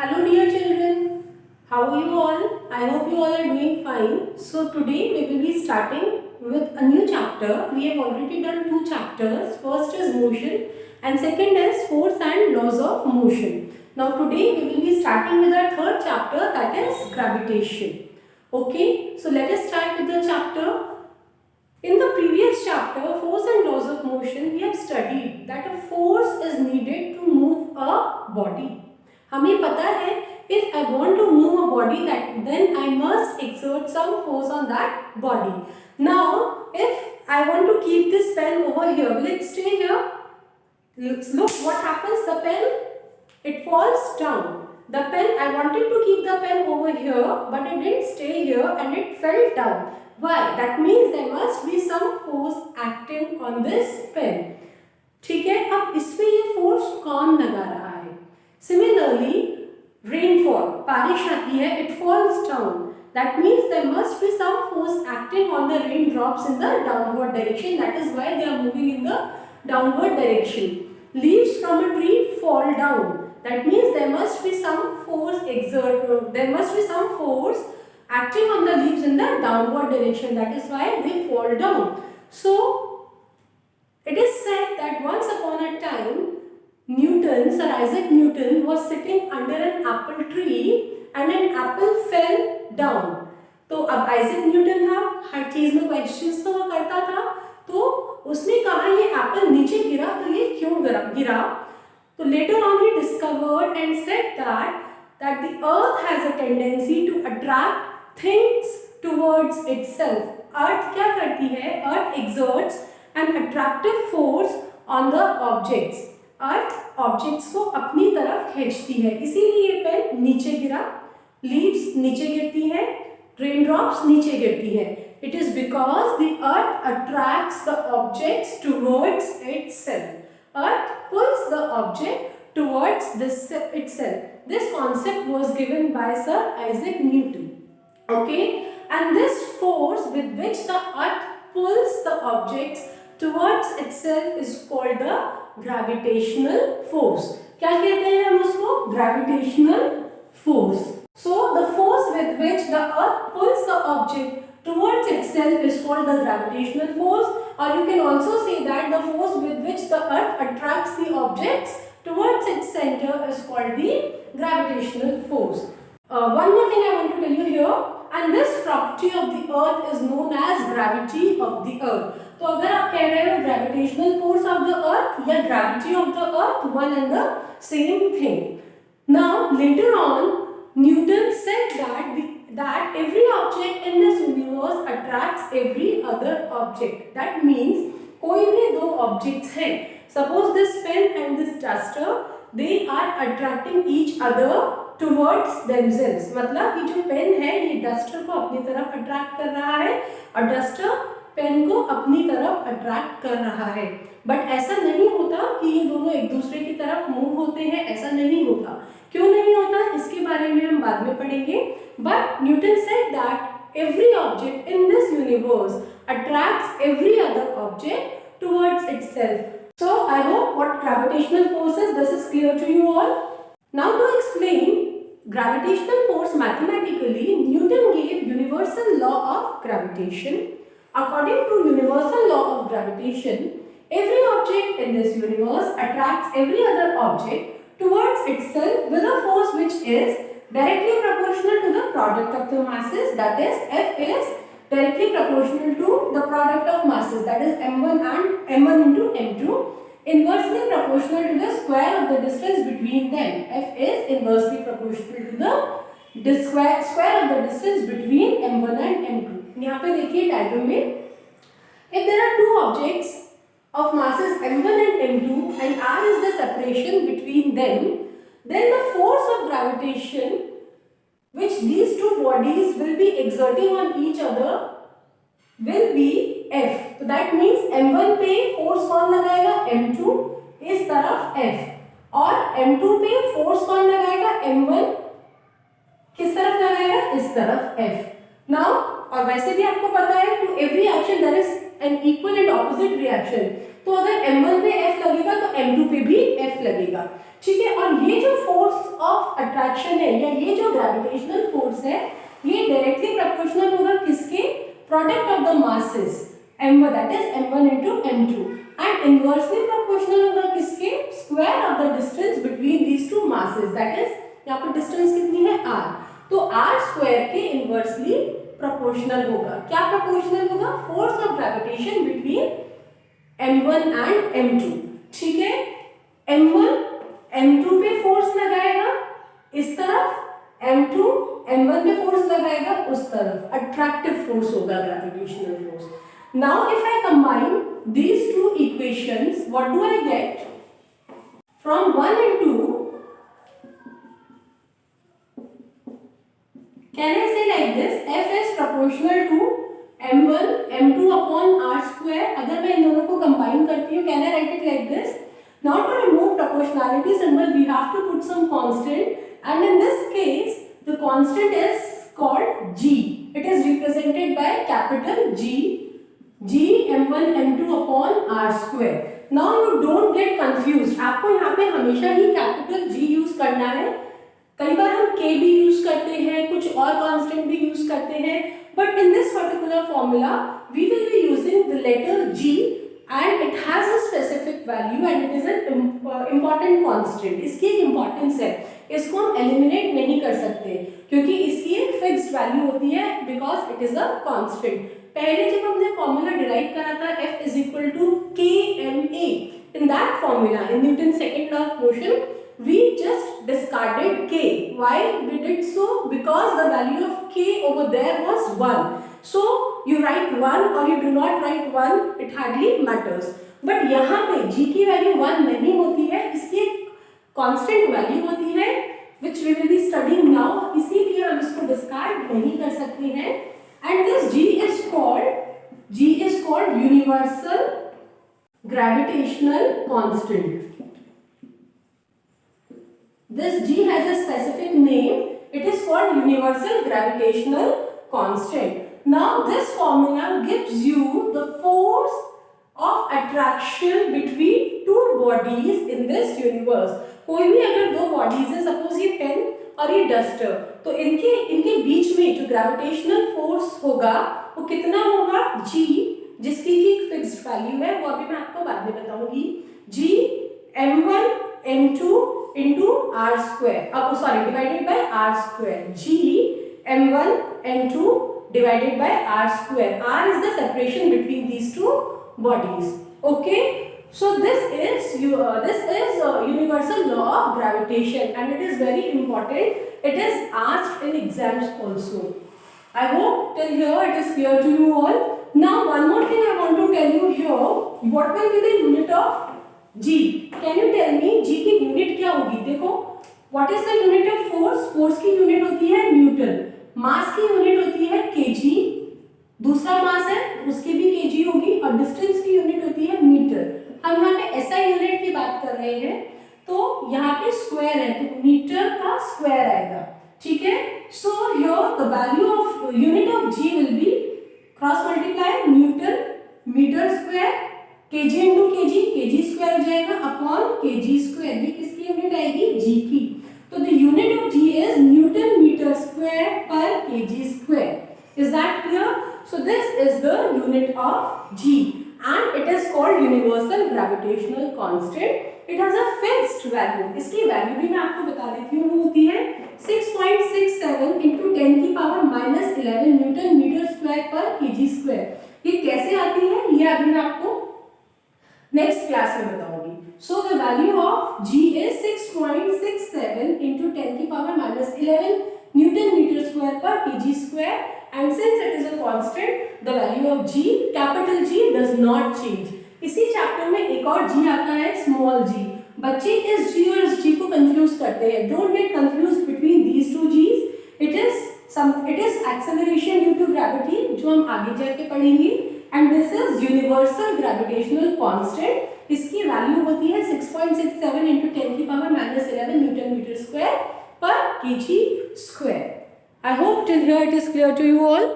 Hello dear children, how are you all? I hope you all are doing fine. So today we will be starting with a new chapter. We have already done two chapters. First is motion and second is force and laws of motion. Now today we will be starting with our third chapter, that is gravitation. Okay, so let us start with the chapter. In the previous chapter, force and laws of motion, we have studied that a force is needed to move a body. हमें पता है if I want to move a body then I must exert some force on that body. Now if I want to keep this pen over here, will it stay here? Look what happens, the pen, it falls down. The pen, I wanted to keep the pen over here but it didn't stay here and it fell down. Why? That means there must be some force acting on this pen. ठीक है, अब इसमें ये force कौन लगा रहा है? Similarly, rainfall, बारिश आती है, it falls down. That means there must be some force acting on the raindrops in the downward direction. That is why they are moving in the downward direction. Leaves from a tree fall down. That means there must be some force there must be some force acting on the leaves in the downward direction. That is why they fall down. So it is said that once upon a time, Sir Isaac Newton was sitting under an apple tree and an apple fell down. तो अब Isaac Newton था, हर चीज में questions तो वो करता था, तो उसने कहा ये एप्पल नीचे गिरा तो ये क्यों गिरा? तो later on he discovered and said that the earth has a tendency to attract things towards itself. अर्थ क्या करती है? अर्थ exerts an attractive force on the objects. Earth objects को अपनी तरफ खींचती है, इसीलिए पेन नीचे गिरा, लीव्स नीचे गिरती है, रेनड्रॉप्स नीचे गिरती है. It is because the earth attracts the objects towards itself. Earth pulls the object towards itself. This concept was given by Sir Isaac Newton. Okay, and this force with which the earth pulls the objects towards itself is called the gravitational force. क्या कहते हैं हम उसको? Gravitational force. So the force with which the earth pulls the object towards itself is called the gravitational force, or you can also say that the force with which the earth attracts the objects towards its center is called the gravitational force. One more thing I want to tell you here, and this property of the earth is known as gravity of the earth. तो अगर आप कह रहे हो gravitational force of the earth या gravity of the earth, one and the same thing. Now later on, Newton said that every object in this universe attracts every other object. That means कोई भी दो objects हैं, suppose this pen and this duster, they are attracting each other towards themselves. मतलब ये जो pen है ये duster को अपनी तरफ अट्रैक्ट कर रहा है और डस्टर पेन को अपनी तरफ अट्रैक्ट कर रहा है. बट ऐसा नहीं होता कि ये दोनों एक दूसरे की तरफ मूव होते हैं, ऐसा नहीं होता. क्यों नहीं होता इसके बारे में हम बाद में पढ़ेंगे. But Newton said that every object in this universe attracts every other object towards itself. So I hope what gravitational force is, this is clear to you all. Now to explain gravitational force mathematically, Newton gave universal law of gravitation. According to universal law of gravitation, every object in this universe attracts every other object towards itself with a force which is directly proportional to the product of the masses, that is F is directly proportional to the product of masses, that is m1 and m1 into m2, inversely proportional to the square of the distance between them. F is inversely proportional to the square of the distance between m1 and m2. यहाँ पे देखिए diagram में, if there are two objects of masses m1 and m2 and r is the separation between them, then the force of gravitation which these two bodies will be exerting on each other will be F. So that means m1 पे force कौन लगाएगा? m2 इस तरफ F, और m2 पे force कौन लगाएगा? m1 किस तरफ लगाएगा? इस तरफ F. Now और वैसे भी आपको पता है to every action there is an equal and opposite reaction, तो अगर m1 पे F लगेगा तो m2 पे भी F लगेगा, ठीक है। और ये जो फोर्स ऑफ अट्रैक्शन है या ये जो ग्रेविटेशनल फोर्स है ये डायरेक्टली प्रोपोर्शनल होगा किसके, product of the masses m1 that is m1 into m2 and inversely proportional होगा किसके, square of the distance between these two masses that is यहाँ पर डिस्टेंस कितनी है r, तो r स्क्वायर के इनवर्सली प्रोपोर्शनल होगा। क्या प्रोपोर्शनल होगा, force of gravitation between m1 and m2, ठीक है। m1 m2 पे फोर्स लगाएगा इस तरफ, m2 m1 पे फोर्स लगाएगा उस तरफ, अट्रैक्टिव फोर्स होगा gravitational force. Now if I combine these two equations, what do I get? From 1 and 2, can I say like this, F is proportional to m1 m2 upon r square। अगर मैं इन दोनों को combine करती हूँ, can I write it like this? Now to remove proportionality symbol we have to put some constant, and in this case the constant is called g. It is represented by capital G, g m1 m2 upon r square। Now you don't get confused, आपको यहाँ पे हमेशा ही capital G use करना है। कई बार हम k भी use करते हैं, कुछ और कांस्टेंट भी यूज करते हैं, but in this particular formula we will be using the letter G and it has a specific value and it is an important constant। इसकी एक इम्पोर्टेंस है, इसको हम एलिमिनेट नहीं कर सकते क्योंकि इसकी एक फिक्स्ड वैल्यू होती है because it is a constant. पहले जब हमने फॉर्मूला डिराइव करा था F is equal to kma, in that formula in Newton's second law of motion we just discarded k। Why we did so? Because the value of k over there was 1, so you write 1 or you do not write 1, it hardly matters। but यहाँ पे g की value 1 नहीं होती है, इसकी constant value होती है which we will be studying now, इसीलिए हम इसको डिस्कार्ड नहीं कर सकते हैं। and this g is called universal gravitational constant। This g has a specific name, it is called universal gravitational constant। now this formula gives you the force of attraction between two bodies in this universe। कोई भी अगर दो bodies है, suppose ये pen और ये duster, तो इनके बीच में जो ग्रेविटेशनल फोर्स होगा वो कितना होगा, g, जिसकी की फिक्स्ड वैल्यू है वो अभी मैं आपको बाद में बताऊंगी। g m1 m2 into r square, अब sorry divided by r square, g m1 m2 divided by r square। r is the separation between these two bodies, okay। so this is universal law of gravitation and it is very important, it is asked in exams also। I hope till here it is clear to you all। now one more thing I want to tell you here, what will be the unit of g? can you tell me g की unit क्या होगी? देखो, what is the unit of force? Force की unit होती है Newton, मास की unit होती है kg, दूसरा मास है उसकी भी kg होगी, और डिस्टेंस की यूनिट होती है मीटर। हम यहाँ पे SI यूनिट की बात कर रहे हैं, तो यहाँ पे स्क्वायर है तो मीटर का स्क्वायर आएगा, ठीक है। So here the value of unit of g will be cross multiply newton metre square, kg into kg square हो जाएगा अपॉन kg स्क्वायर, ये किसकी यूनिट आएगी, g की। तो the unit of g is newton metre square पर kg square. Is that clear? So this is the unit of g and it is called universal gravitational constant। it has a fixed value, इसकी value भी मैं आपको बता देती हूँ, वो होती है 6.67 into 10 की पावर -11 न्यूटन मीटर स्क्वायर पर kg स्क्वायर। ये कैसे आती है ये अभी मैं आपको नेक्स्ट क्लास में बताऊंगी। So the value of g is 6.67 into 10 की पावर -11 न्यूटन मीटर स्क्वायर पर kg square, and since it is a constant the value of g, capital G, does not change। इसी चैप्टर में एक और g आता है स्मॉल g। बच्चे इस g और इस g को कंफ्यूज करते हैं, don't get confuse between these two g's। it is acceleration due to gravity जो हम आगे जाके पढ़ेंगे, and this is universal gravitational constant। इसकी वैल्यू होती है 6.67 into 10 की पावर -11 न्यूटन मीटर स्क्वायर पर kg square. I hope till here it is clear to you all।